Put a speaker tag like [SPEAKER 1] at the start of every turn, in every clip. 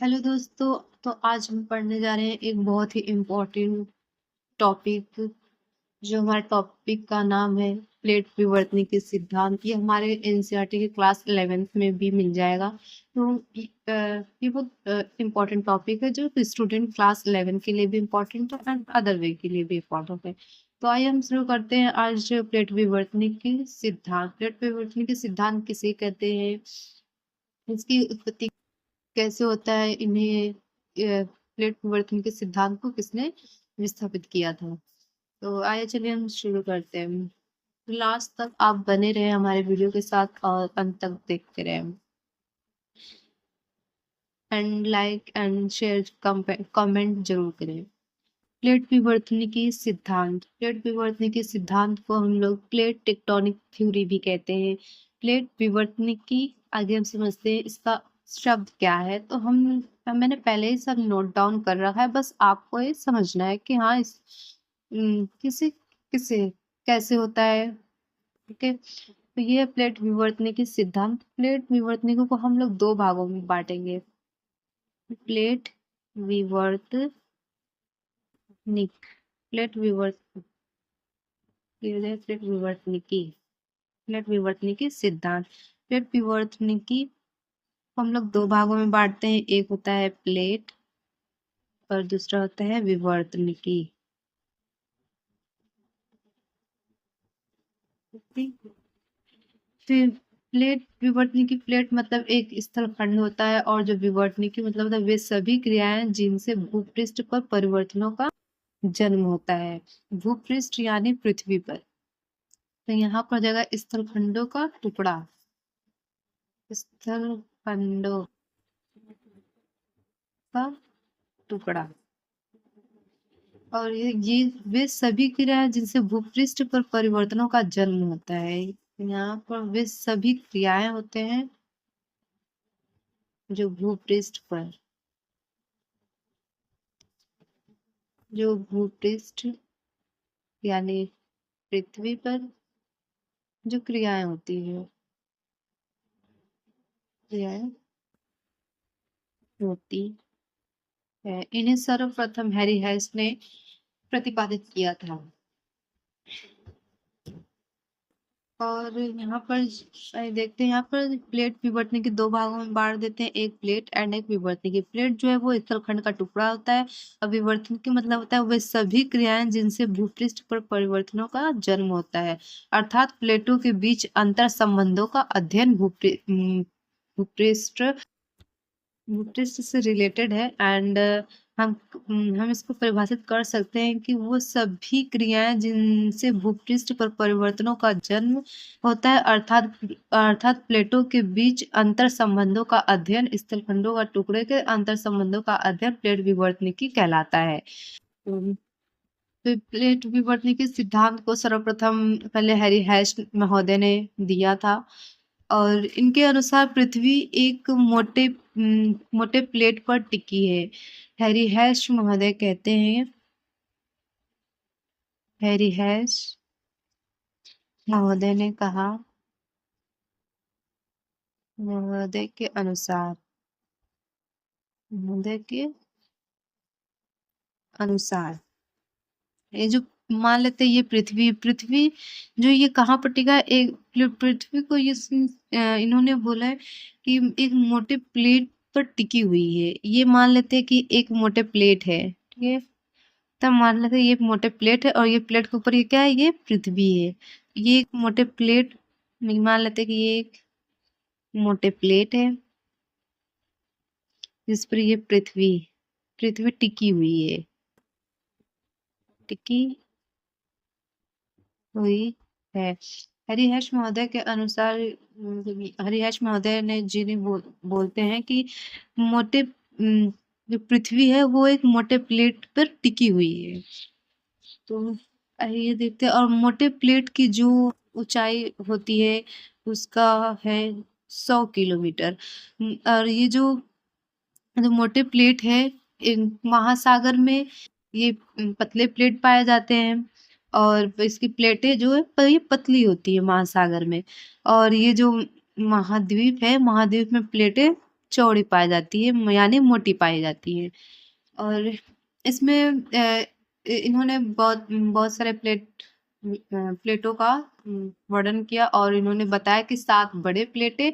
[SPEAKER 1] Hello दोस्तों। तो आज हम पढ़ने जा रहे हैं एक बहुत ही इम्पोर्टेंट टॉपिक। जो हमारे टॉपिक का नाम है प्लेट विवर्तनी के सिद्धांत। ये हमारे एनसीईआरटी के क्लास 11th में भी मिल जाएगा। तो ये बहुत इम्पोर्टेंट टॉपिक है जो स्टूडेंट क्लास 11 के लिए भी इम्पोर्टेंट है एंड अदर वे के लिए भी इम्पोर्टेंट है। तो आइए हम शुरू करते हैं आज प्लेट विवर्तनी के सिद्धांत। प्लेट विवर्तनी के सिद्धांत किसे कहते हैं, इसकी उत्पत्ति कैसे होता है, इन्हें प्लेट विवर्तन के सिद्धांत को किसने विस्थापित किया था। तो आइए चलिए हम शुरू करते हैं। तो लास्ट तक आप बने रहे हमारे वीडियो के साथ और अंत तक देखते रहे and like and share comment जरूर करें। प्लेट विवर्तनी के सिद्धांत। प्लेट विवर्तनी के सिद्धांत को हम लोग प्लेट टेक्टोनिक थ्योरी भी कहते हैं। प्लेट विवर्तनी की आगे हम समझते हैं इसका शब्द क्या है। तो मैंने पहले ही सब नोट डाउन कर रखा है, बस आपको ये समझना है कि हाँ किसे किसे कैसे होता है। ठीक है, तो ये है प्लेट विवर्तनी के सिद्धांत। प्लेट विवर्तनी को हम लोग दो भागों में बांटेंगे। प्लेट विवर्तनिक प्लेट विवर्त प्लेट विवर्तनिकी प्लेट विवर्तनिकी सिद्धांत। प्लेट विवर्तनिकी को हम लोग दो भागों में बांटते हैं, एक होता है प्लेट और दूसरा होता है विवर्तनिकी। फिर प्लेट विवर्तनिकी, प्लेट मतलब एक स्थल खंड होता है और जो विवर्तनिकी मतलब वे सभी क्रियाएं जिनसे भूपृष्ठ पर परिवर्तनों का जन्म होता है। भूपृष्ठ यानी पृथ्वी पर। तो यहाँ पर जगह स्थल खंडों का टुकड़ा, स्थल खंडों का टुकड़ा। और ये वे सभी क्रियाएं जिनसे भूपृष्ठ पर परिवर्तनों का जन्म होता है। यहाँ पर वे सभी क्रियाएं होते हैं जो भूपृष्ठ यानी पृथ्वी पर जो क्रियाएं होती है, क्रियाएं होती है, इन्हें सर्वप्रथम हैरी हेस ने प्रतिपादित किया था। और यहाँ पर देखते हैं, यहाँ पर प्लेट विवर्तनी के दो भागों में बांट देते हैं, एक प्लेट एंड एक विवर्तनी की। प्लेट जो है वो स्थलखंड का टुकड़ा होता है और विवर्तन की मतलब होता है वे सभी क्रियाएं जिनसे भूपृष्ठ पर परिवर्तनों का जन्म होता है, अर्थात प्लेटों के बीच अंतर संबंधों का अध्ययन भूपृष्ठ भूपृष्ठ से रिलेटेड है। एंड हम हम इसको परिभाषित कर सकते हैं कि वो सभी क्रियाएं जिनसे भूपृष्ठ पर परिवर्तनों का जन्म होता है, अर्थात प्लेटों के बीच अंतर संबंधों का अध्ययन, स्थलखंडों का टुकड़े के अंतर संबंधों का अध्ययन प्लेट विवर्तनिकी कहलाता है। तो प्लेट विवर्तनिकी सिद्धांत को सर्वप्रथम पहले हैरी हेस महोदय ने दिया था और इनके अनुसार पृथ्वी एक मोटे प्लेट पर टिकी है। हैरी हेस महोदय कहते हैं, हैरी हेस महोदय ने कहा, महोदय के अनुसार महोदय के अनुसार ये जो मान लेते हैं ये पृथ्वी पृथ्वी जो ये कहाँ पर टिका है, एक पृथ्वी को ये इन्होंने बोला है कि एक मोटे प्लेट पर टिकी हुई है। ये मान लेते हैं कि एक मोटे प्लेट है, ठीक है। तब मान लेते हैं ये मोटे प्लेट है और ये प्लेट के ऊपर ये क्या है, ये पृथ्वी है। ये एक मोटे प्लेट मान लेते हैं कि ये एक मोटे प्लेट है जिस पर ये पृथ्वी पृथ्वी टिकी हुई है, टिकी हुई है। हरिहर्ष महोदय के अनुसार हरिहर्ष महोदय ने जी बोलते हैं कि मोटे जो पृथ्वी है वो एक मोटे प्लेट पर टिकी हुई है। तो ये देखते हैं, और मोटे प्लेट की जो ऊंचाई होती है उसका है 100 किलोमीटर। और ये जो मोटे प्लेट है महासागर में ये पतले प्लेट पाए जाते हैं और इसकी प्लेटें जो है ये पतली होती है महासागर में। और ये जो महाद्वीप है, महाद्वीप में प्लेटें चौड़ी पाई जाती है, यानी मोटी पाई जाती है। और इसमें इन्होंने बहुत बहुत सारे प्लेटों का वर्णन किया और इन्होंने बताया कि 7 बड़े प्लेटें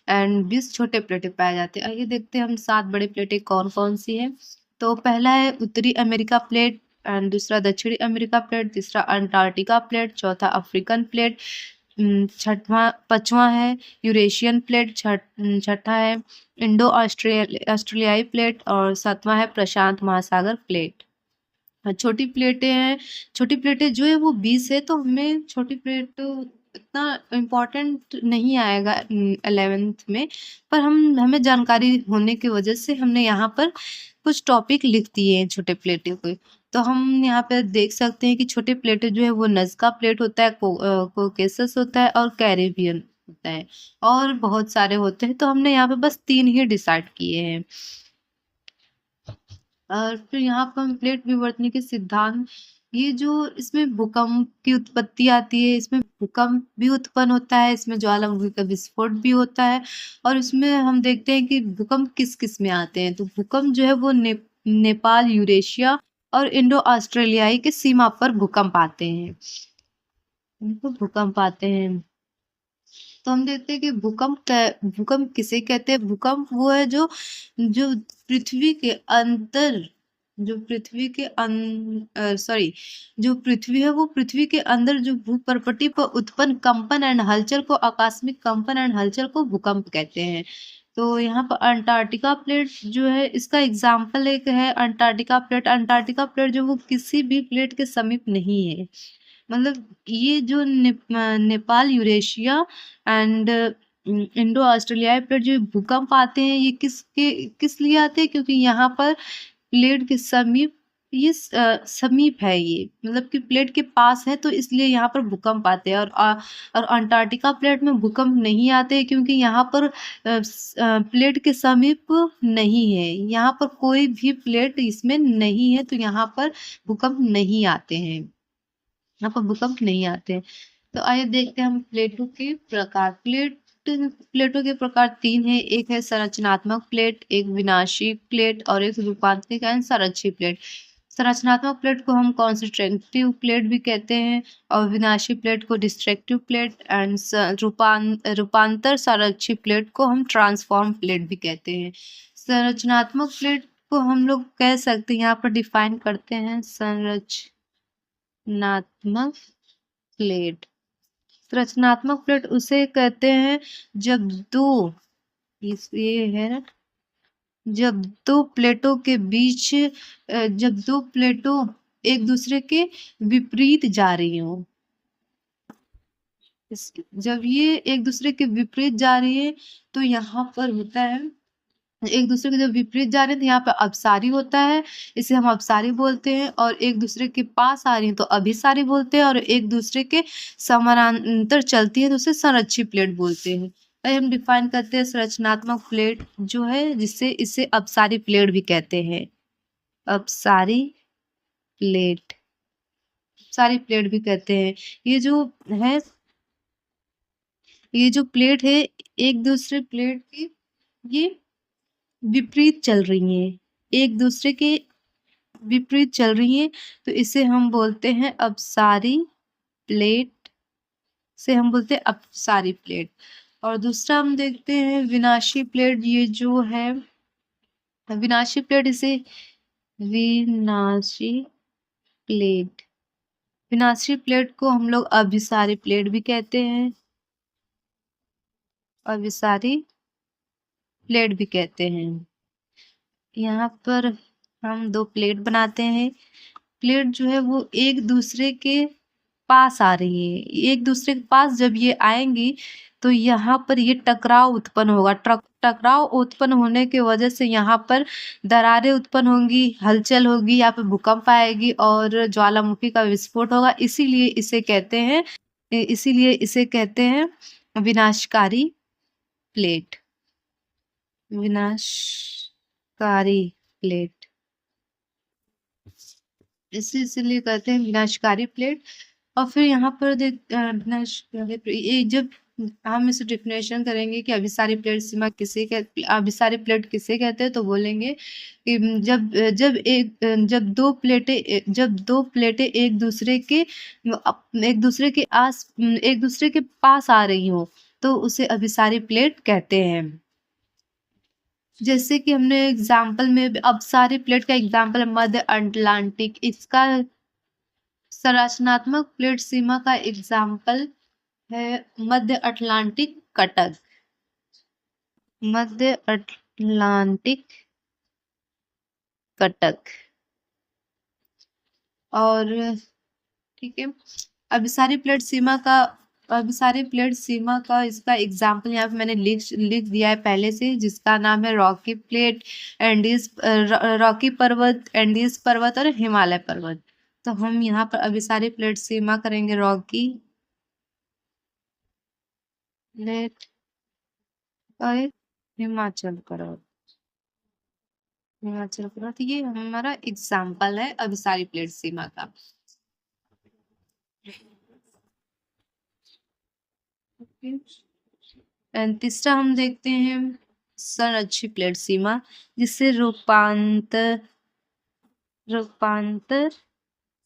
[SPEAKER 1] एंड 20 छोटे प्लेटें पाए जाते हैं। आइए देखते हैं हम 7 बड़े प्लेटें कौन-कौन सी हैं। तो पहला है उत्तरी अमेरिका प्लेट एंड दूसरा दक्षिणी अमेरिका प्लेट, तीसरा अंटार्कटिका प्लेट, चौथा अफ्रीकन प्लेट, छठवां 5वां है यूरेशियन प्लेट, छठा है इंडो ऑस्ट्रेलियाई प्लेट और 7वां है प्रशांत महासागर प्लेट। छोटी प्लेटें हैं, छोटी प्लेटें जो है वो 20 है, तो हमें छोटी प्लेट इतना इम्पोर्टेंट नहीं आएगा 11th में, पर हमें जानकारी होने की वजह से हमने यहाँ पर कुछ टॉपिक लिख दिए हैं छोटे प्लेटों के। तो हम यहाँ पे देख सकते हैं कि छोटे प्लेटें जो है वो नज़्का प्लेट होता है, कोकेसस होता है और कैरेबियन होता है और बहुत सारे होते हैं, तो हमने यहाँ पे बस 3 ही डिसाइड किए हैं। और फिर यहाँ पर हम प्लेट विवर्तन के सिद्धांत, ये जो इसमें भूकंप की उत्पत्ति आती है, इसमें भूकंप भी उत्पन्न होता है, इसमें ज्वालामुखी का विस्फोट भी होता है और इसमें हम देखते हैं कि भूकंप किस किस में आते हैं। तो भूकंप जो है वो नेपाल, यूरेशिया और इंडो ऑस्ट्रेलियाई के सीमा पर भूकंप आते हैं। उनको भूकंप आते हैं। तो हम देखते हैं कि भूकंप किसे कहते हैं? भूकंप वो है जो जो पृथ्वी के अंदर जो पृथ्वी के सॉरी जो पृथ्वी है वो पृथ्वी के अंदर जो भूपर्पटी पर उत्पन्न कंपन एंड हलचल को आकस्मिक कंपन एंड हलचल को भूकंप कहते हैं। तो यहाँ पर अंटार्कटिका प्लेट जो है इसका एग्जाम्पल एक है अंटार्कटिका प्लेट। अंटार्कटिका प्लेट जो वो किसी भी प्लेट के समीप नहीं है, मतलब ये जो नेपाल, यूरेशिया एंड इंडो ऑस्ट्रेलियाई प्लेट जो भूकंप आते हैं ये किस लिए आते हैं? क्योंकि यहाँ पर प्लेट के समीप ये समीप है, ये मतलब कि प्लेट के पास है, तो इसलिए यहाँ पर भूकंप आते हैं। और अंटार्कटिका प्लेट में भूकंप नहीं आते क्योंकि यहाँ पर प्लेट के समीप नहीं है, यहाँ पर कोई भी प्लेट इसमें नहीं है, तो यहाँ पर भूकंप नहीं आते हैं, यहाँ पर भूकंप नहीं आते। तो आइए देखते हैं हम प्लेटों के प्रकार। प्लेटों के प्रकार 3 है, एक है संरचनात्मक प्लेट, एक विनाशी प्लेट और एक रूपांतरित एंड संरक्षी प्लेट। संरचनात्मक प्लेट को हम कॉन्स्ट्रक्टिव प्लेट भी कहते हैं और विनाशी प्लेट को डिस्ट्रक्टिव प्लेट एंड रूपांतर संरक्षी प्लेट को हम ट्रांसफॉर्म प्लेट भी कहते हैं। संरचनात्मक प्लेट को हम लोग कह सकते हैं, यहाँ पर डिफाइन करते हैं संरचनात्मक प्लेट। संरचनात्मक प्लेट उसे कहते हैं जब ये है ना, जब दो प्लेटों के बीच जब दो प्लेटों एक दूसरे के विपरीत जा रही हो, जब ये एक दूसरे के विपरीत जा रही है तो यहाँ पर होता है एक दूसरे के जब विपरीत जा रहे हैं तो यहाँ पे अपसारी होता है, इसे हम अपसारी बोलते हैं। और एक दूसरे के पास आ रही है तो अभिसारी बोलते हैं और एक दूसरे के समानांतर चलती है तो उसे संरक्षी प्लेट बोलते हैं। भाई हम डिफाइन करते हैं संरचनात्मक प्लेट जो है जिससे इसे अपसारी प्लेट भी कहते हैं, अपसारी प्लेट, अपसारी प्लेट भी कहते हैं। ये जो प्लेट है एक दूसरे प्लेट की ये विपरीत चल रही हैं, एक दूसरे के विपरीत चल रही हैं, तो इसे हम बोलते हैं अपसारी प्लेट, से हम बोलते हैं अपसारी प्लेट। और दूसरा हम देखते हैं विनाशी प्लेट। ये जो है विनाशी प्लेट, इसे विनाशी प्लेट विनाशी प्लेट को हम लोग अभिसारी प्लेट भी कहते हैं, अभिसारी प्लेट भी कहते हैं। यहाँ पर हम 2 प्लेट बनाते हैं, प्लेट जो है वो एक दूसरे के पास आ रही है, एक दूसरे के पास जब ये आएंगी तो यहाँ पर ये टकराव उत्पन्न होगा। टकराव उत्पन्न होने की वजह से यहाँ पर दरारें उत्पन्न होंगी, हलचल होगी, यहाँ पे भूकंप आएगी और ज्वालामुखी का विस्फोट होगा। इसीलिए इसे कहते हैं विनाशकारी प्लेट, विनाशकारी प्लेट, इसीलिए कहते हैं विनाशकारी प्लेट। और फिर यहाँ पर ये जब हम इसे डिफिनेशन करेंगे कि अभिसारी प्लेट सीमा अभिसारी प्लेट किसे कहते हैं, तो बोलेंगे कि जब दो प्लेटें एक दूसरे के पास आ रही हो तो उसे अभिसारी प्लेट कहते हैं। जैसे कि हमने एग्जाम्पल में अभिसारी प्लेट का एग्जाम्पल है मध्य अटलांटिक, इसका संरचनात्मक प्लेट सीमा का एग्जाम्पल है मध्य अटलांटिक कटक। मध्य अटलांटिक कटक। और ठीक है, अभिसारी प्लेट सीमा का इसका एग्जाम्पल यहाँ पे मैंने लिख दिया है पहले से, जिसका नाम है रॉकी प्लेट, रॉकी पर्वत, एंडीज पर्वत और हिमालय पर्वत। तो हम यहाँ पर अभिसारी प्लेट सीमा करेंगे रॉकी प्लेट और हिमाचल पर्वत। तो ये हमारा एग्जाम्पल है अभिसारी प्लेट सीमा का। तीसरा हम देखते हैं संरक्षी प्लेट सीमा, जिसे रूपांतर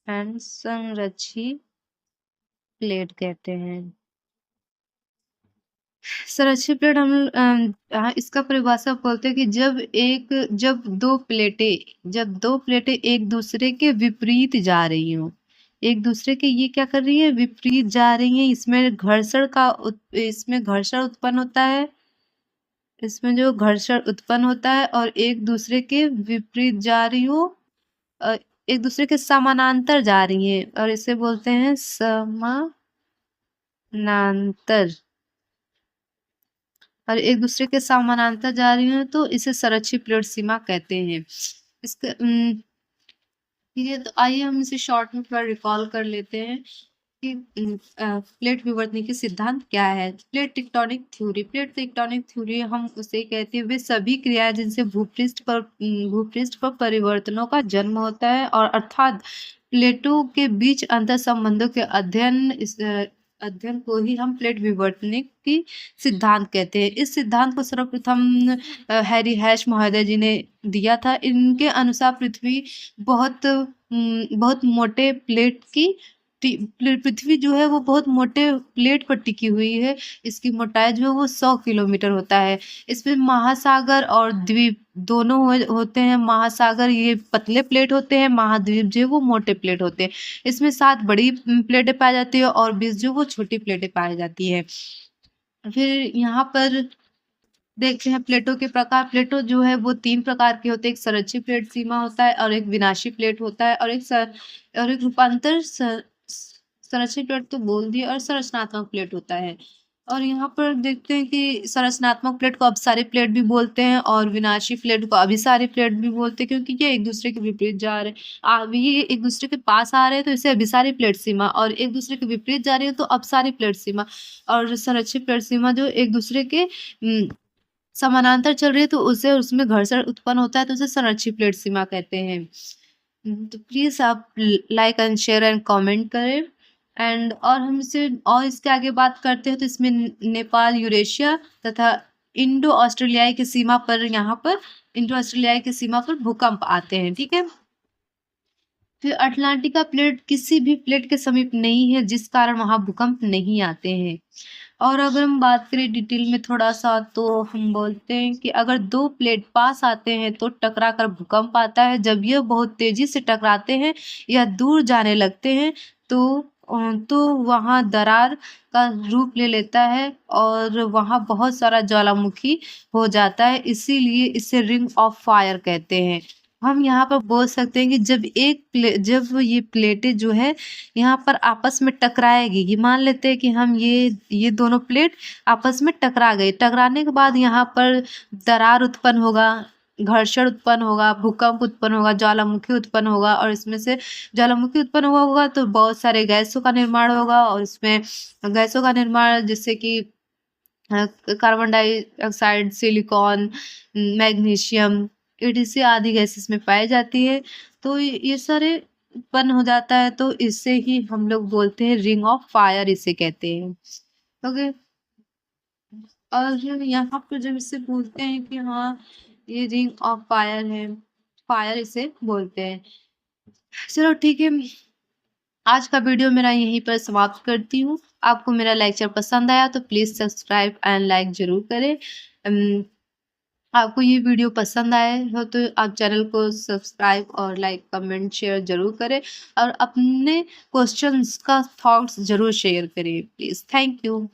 [SPEAKER 1] एंड संरक्षी प्लेट कहते हैं। संरक्षी प्लेट इसका परिभाषा बोलते हैं कि जब दो प्लेटें एक दूसरे के विपरीत जा रही हो, एक दूसरे के ये क्या कर रही है, विपरीत जा रही है, इसमें घर्षण उत्पन्न होता है, इसमें जो घर्षण उत्पन्न होता है और एक दूसरे के विपरीत जा रही हो, एक दूसरे के समानांतर जा रही है और इसे बोलते हैं समानांतर, और एक दूसरे के समानांतर जा रही है तो इसे संरक्षी प्लेट सीमा कहते हैं। इसका ठीक है, तो आइए हम इसे शॉर्ट में थोड़ा रिकॉल कर लेते हैं कि प्लेट विवर्तन के सिद्धांत क्या है। प्लेट टेक्टोनिक थ्योरी हम उसे कहते हैं वे सभी क्रियाएं जिनसे भूपृष्ठ पर परिवर्तनों का जन्म होता है, और अर्थात प्लेटों के बीच अंतर संबंधों के अध्ययन को ही हम प्लेट विवर्तनिक की सिद्धांत कहते हैं। इस सिद्धांत को सर्वप्रथम हैरी हैश महोदय जी ने दिया था। इनके अनुसार बहुत मोटे पृथ्वी जो है वो बहुत मोटे प्लेट पर टिकी हुई है। इसकी मोटाई जो है वो 100 किलोमीटर होता है। इसमें महासागर और द्वीप दोनों होते हैं। महासागर ये पतले प्लेट होते हैं, महाद्वीप जो है वो मोटे प्लेट होते हैं। इसमें 7 बड़ी प्लेटें पाई जाती है और 20 जो वो छोटी प्लेटें पाई जाती है। फिर यहाँ पर देखते हैं प्लेटों के प्रकार। प्लेटों जो है वो 3 प्रकार के होते हैं, एक संरक्षी प्लेट सीमा होता है और एक विनाशी प्लेट होता है और एक रूपांतर संरक्षी प्लेट तो बोल दिए, और संरचनात्मक प्लेट होता है। और यहाँ पर देखते हैं कि संरचनात्मक प्लेट को अपसारी प्लेट भी बोलते हैं और विनाशी प्लेट को अभिसारी प्लेट भी बोलते हैं, क्योंकि ये एक दूसरे के विपरीत जा रहे हैं। ये एक दूसरे के पास आ रहे हैं तो इसे अभिसारी प्लेट सीमा, और एक दूसरे के विपरीत जा रही है तो अपसारी प्लेट सीमा। और संरक्षित प्लेट सीमा जो एक दूसरे के समानांतर चल रही है तो उसमें घर्षण उत्पन्न होता है तो उसे संरक्षित प्लेट सीमा कहते हैं। तो प्लीज आप like and share and comment करें। और इसके आगे बात करते हैं तो इसमें नेपाल, यूरेशिया तथा इंडो ऑस्ट्रेलियाई की सीमा पर भूकंप आते हैं। ठीक है, फिर अटलांटिका प्लेट किसी भी प्लेट के समीप नहीं है, जिस कारण वहां भूकंप नहीं आते हैं। और अगर हम बात करें डिटेल में थोड़ा सा, तो हम बोलते हैं कि अगर 2 प्लेट पास आते हैं तो टकरा कर भूकंप आता है। जब यह बहुत तेजी से टकराते हैं या दूर जाने लगते हैं तो वहाँ दरार का रूप ले लेता है और वहाँ बहुत सारा ज्वालामुखी हो जाता है। इसीलिए इसे रिंग ऑफ फायर कहते हैं। हम यहाँ पर बोल सकते हैं कि जब ये प्लेटें जो है यहाँ पर आपस में टकराएगी, ये मान लेते हैं कि हम ये दोनों प्लेट आपस में टकरा गई। टकराने के बाद यहाँ पर दरार उत्पन्न होगा, घर्षण उत्पन्न होगा, भूकंप उत्पन्न होगा, ज्वालामुखी उत्पन्न होगा, और इसमें से ज्वालामुखी उत्पन्न हुआ होगा तो बहुत सारे गैसों का निर्माण होगा, और इसमें गैसों का निर्माण जैसे कि carbon dioxide, silicon, magnesium, ADC आदि गैसेस में पाई जाती है। तो ये सारे उत्पन्न हो जाता है, तो इससे ही हम लोग बोलते हैं रिंग ऑफ फायर, इसे कहते हैं। ओके, और यहाँ पे जब इसे बोलते हैं कि हाँ ये रिंग ऑफ फायर है, फायर इसे बोलते हैं। चलो ठीक है, आज का वीडियो मेरा यहीं पर समाप्त करती हूँ। आपको मेरा लेक्चर पसंद आया तो प्लीज सब्सक्राइब एंड लाइक जरूर करें। अम, आपको ये वीडियो पसंद आए हो तो आप चैनल को सब्सक्राइब और लाइक कमेंट शेयर जरूर करें और अपने क्वेश्चंस का थॉट्स जरूर शेयर करें प्लीज। Thank you.